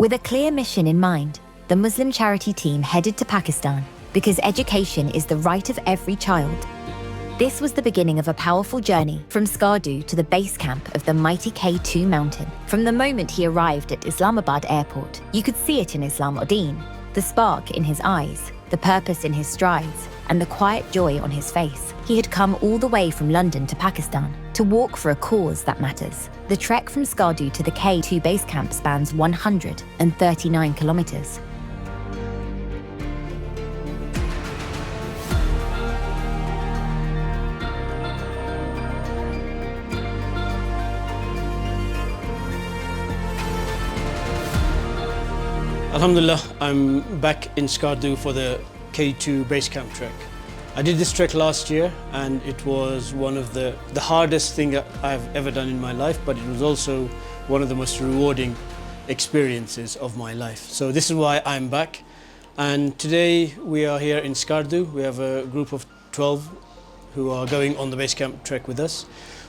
With a clear mission in mind, the Muslim charity team headed to Pakistan because education is the right of every child. This was the beginning of a powerful journey from 𝐵𝐺𝐻 to the base camp of the mighty K2 mountain. From the moment he arrived at Islamabad airport, you could see it in 𝐊𝟐 𝐂𝐡𝐚𝐥𝐿, the spark in his eyes, the purpose in his strides, and the quiet joy on his face. He had come all the way from London to Pakistan to walk for a cause that matters. The trek from 𝐵𝐺𝐻 to the K2 base camp spans 139 kilometers. Alhamdulillah, I'm back in 𝐵𝐻 for the K2 base camp trek. I did this trek last year and it was one of the hardest thing I've ever done in my life, but it was also one of the most rewarding experiences of my life. So this is why I'm back. And today we are here in 𝐵𝐻. We have a group of 12 who are going on the base camp trek with us.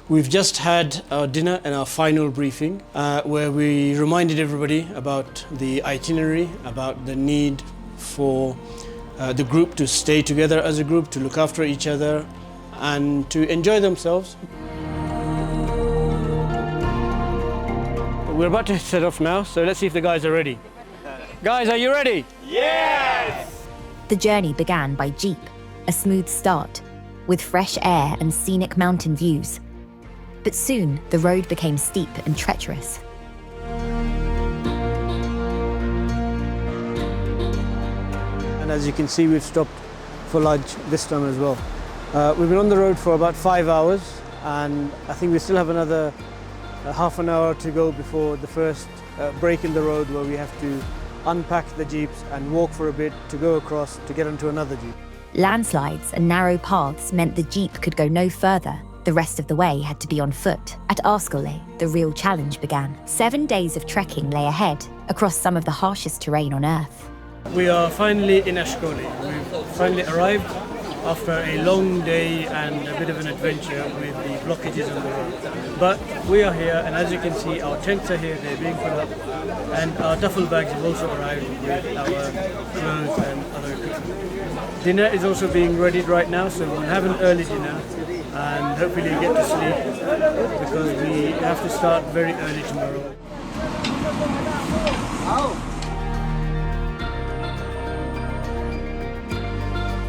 We've just had our dinner and our final briefing where we reminded everybody about the itinerary, about the need for the group to stay together as a group, to look after each other and to enjoy themselves. We're about to set off now, so let's see if the guys are ready. Guys, are you ready? Yes! The journey began by jeep, a smooth start, with fresh air and scenic mountain views. But soon, the road became steep and treacherous. And as you can see, we've stopped for lunch this time as well. We've been on the road for about 5 hours, and I think we still have another half an hour to go before the first break in the road where we have to unpack the jeeps and walk for a bit to go across to get onto another jeep. Landslides and narrow paths meant the jeep could go no further. The rest of the way had to be on foot. At 𝐷𝐻, the real challenge began. 7 days of trekking lay ahead, across some of the harshest terrain on Earth. We are finally in 𝐴shkoli. We've finally arrived after a long day and a bit of an adventure with the blockages on the road. But we are here, and as you can see, our tents are here, they're being put up, and our duffel bags have also arrived with our clothes and other equipment. Dinner is also being readied right now, so we'll have an early dinner and hopefully get to sleep because we have to start very early tomorrow.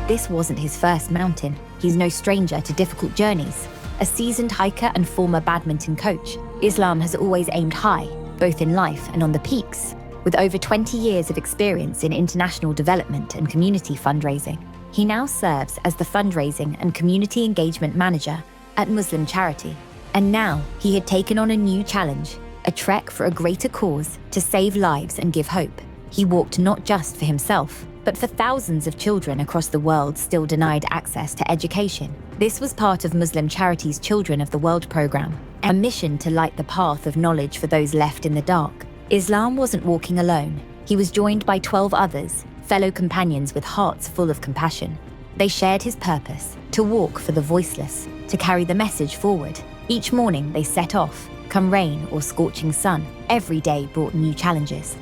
This wasn't his first mountain. He's no stranger to difficult journeys. A seasoned hiker and former badminton coach, Islam has always aimed high, both in life and on the peaks. With over 20 years of experience in international development and community fundraising, he now serves as the fundraising and community engagement manager at Muslim Charity. And now he had taken on a new challenge, a trek for a greater cause to save lives and give hope. He walked not just for himself, but for thousands of children across the world still denied access to education. This was part of Muslim Charity's Children of the World program, a mission to light the path of knowledge for those left in the dark. Islam wasn't walking alone. He was joined by 12 others, fellow companions with hearts full of compassion. They shared his purpose, to walk for the voiceless, to carry the message forward. Each morning they set off, come rain or scorching sun. Every day brought new challenges.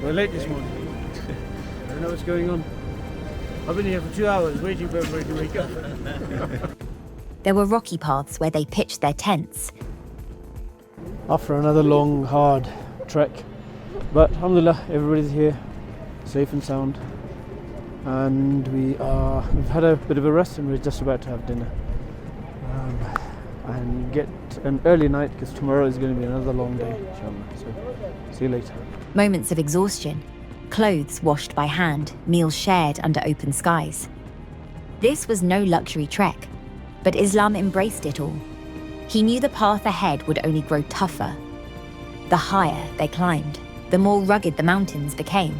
We're late this morning. I don't know what's going on. I've been here for 2 hours waiting for everybody to wake up. There were rocky paths where they pitched their tents. After another long, hard trek. But alhamdulillah, everybody's here, safe and sound. And we've had a bit of a rest and we're just about to have dinner. And get an early night because tomorrow is going to be another long day, inshallah. So, see you later. Moments of exhaustion, clothes washed by hand, meals shared under open skies. This was no luxury trek, but Islam embraced it all. He knew the path ahead would only grow tougher. The higher they climbed, the more rugged the mountains became.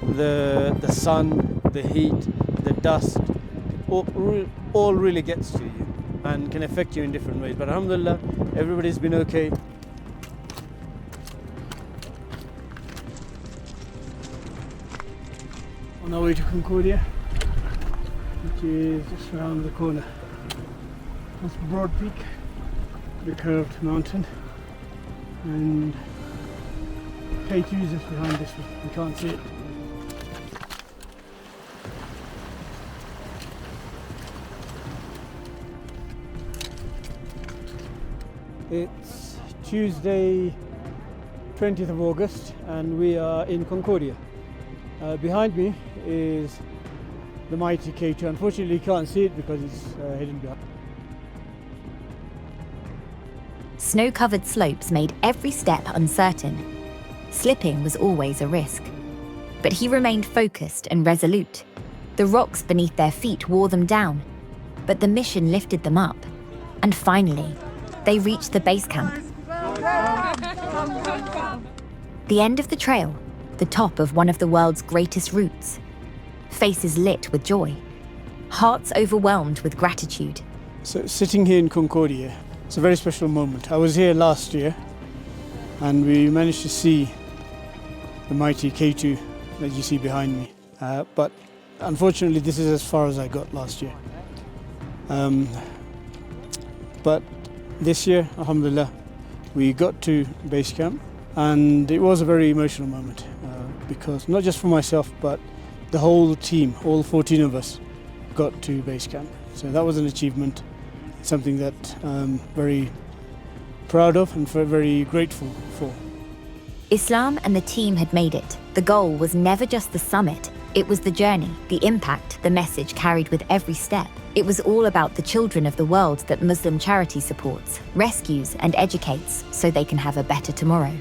The sun, the heat, the dust, all really gets to you and can affect you in different ways. But alhamdulillah, everybody's been okay. On our way to Concordia, which is just around the corner. That's Broad Peak, the curved mountain, and K2 is just behind this one. You can't see it. It's Tuesday, 20th of August, and we are in Concordia. Behind me is the mighty K2. Unfortunately, you can't see it because it's hidden behind. Snow-covered slopes made every step uncertain. Slipping was always a risk. But he remained focused and resolute. The rocks beneath their feet wore them down, but the mission lifted them up. And finally, they reached the base camp. The end of the trail, the top of one of the world's greatest routes. Faces lit with joy, hearts overwhelmed with gratitude. So sitting here in Concordia, it's a very special moment. I was here last year and we managed to see the mighty K2 that you see behind me. But unfortunately, this is as far as I got last year. But this year, Alhamdulillah, we got to base camp, and it was a very emotional moment because not just for myself, but the whole team, all 14 of us, got to base camp. So that was an achievement, something that I'm very proud of and very grateful for. Islam and the team had made it. The goal was never just the summit, it was the journey, the impact the message carried with every step. It was all about the children of the world that Muslim charity supports, rescues and educates so they can have a better tomorrow.